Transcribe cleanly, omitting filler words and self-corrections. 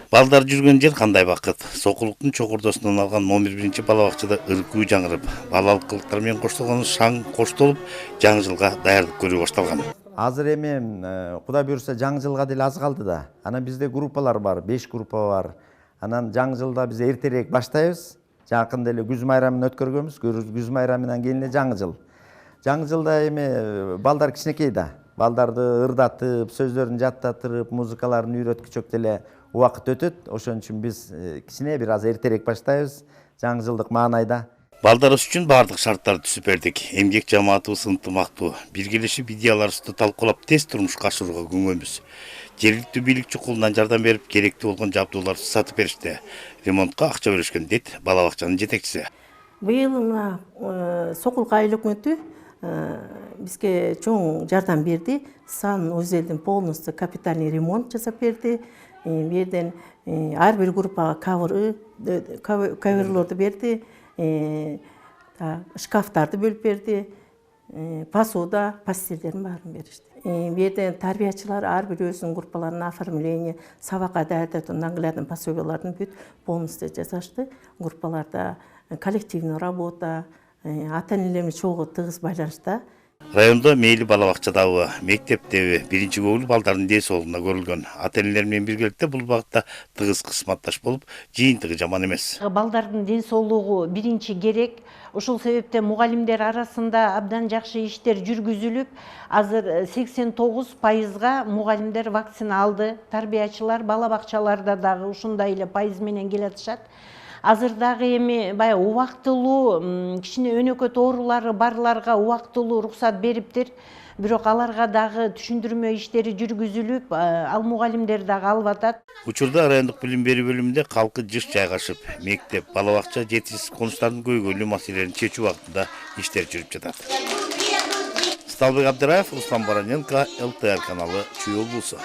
Балдар жүргөн жер кандай бакыт. Сокулуктун чокурдосунан алган номер 1 бала бакчада ыркуу жаңырып, балалык кылыктар менен коштолгон шаң коштолуп, жаңы жылга даярдык көрүү башталган. Азыр эми Кудай буюрса жаңы жылга деле аз калды да. Анан бизде группалар бар, 5 группа бар. Анан жаңы жылда биз эртерээк баштайбыз. Жакында эле күз майрамын өткөргөнбүз. Күз майрамынан кийин эле жаңы жыл. Жаңы жылда эми балдар кичинекей да. Балдарды ырдатып, сөздөрүн жаттатып, музыкаларын үйрөткүчөк деле убакыт өтөт. Ошон үчүн биз кичине бир аз эртерээк баштайбыз. Жаңы жылдык маанайда. Балдарыбыз үчүн бардык шарттарды түзүп бердик. Эмгек жамаатыбыз ынтымактуу. Биргелешип идеяларыбызды талкуулап тез турмушка ашырууга күнгөнбүз. Жергиликтүү бийликчи колунан жардам берип, керектүү болгон жабдууларды сатып беришти. Ремонтко акча беришкен дейт бала бакчанын жетекчиси. Быйыл мына Сокулук айыл өкмөтү бизге чоң жардам берди. Сан өзелдин полностью капитальный ремонт жасап берди. Бу жерден ар бир группага каверлорду берди. Шкафтарды бөлүп берди. Посуда, пастельдердин баарын беришти. Бу жерден тарбиячылар ар бир өзүнүн группаларына оформление, сабакка даярдап наглядный пособиялардын бүт полностью жасашты. Группаларда коллективная работа, ата-энелер менен чогуу тыгыз байланышта. Райондо мейли бала бакчадагы, мектептеби биринчи көңүл балдардын ден соолугуна көрүлгөн. Ата-энелер менен биргеликте бул багытта тыгыз кызматташ болуп, жыйынтыгы жаман эмес. Балдардын ден соолугу биринчи керек. Ушул себептен мугалимдер арасында абдан жакшы иштер жүргүзүлүп, азыр 89% мугалимдер вакцина алды. Тарбиячылар бала бакчаларда дагы ушундай эле пайыз менен келатышат. Азыр дагы эми баягы убактылуу кичине өнөкөт оорулары барларга убактылуу уруксат бериптир. Бирок аларга дагы түшүндүрмө иштери жүргүзүлүп, ал мугалимдер дагы алып атат. Учурда райондук билим берүү бөлүмүндө калкы жыш жайгашып, мектеп, бала бакча, жетишсиз конуштардын көйгөйлүү маселелерин чечүү убактында иштер жүрүп жатат. Сталбек Абдыраев, Руслан Бараненко, ЛТР каналы, Чүй облусу.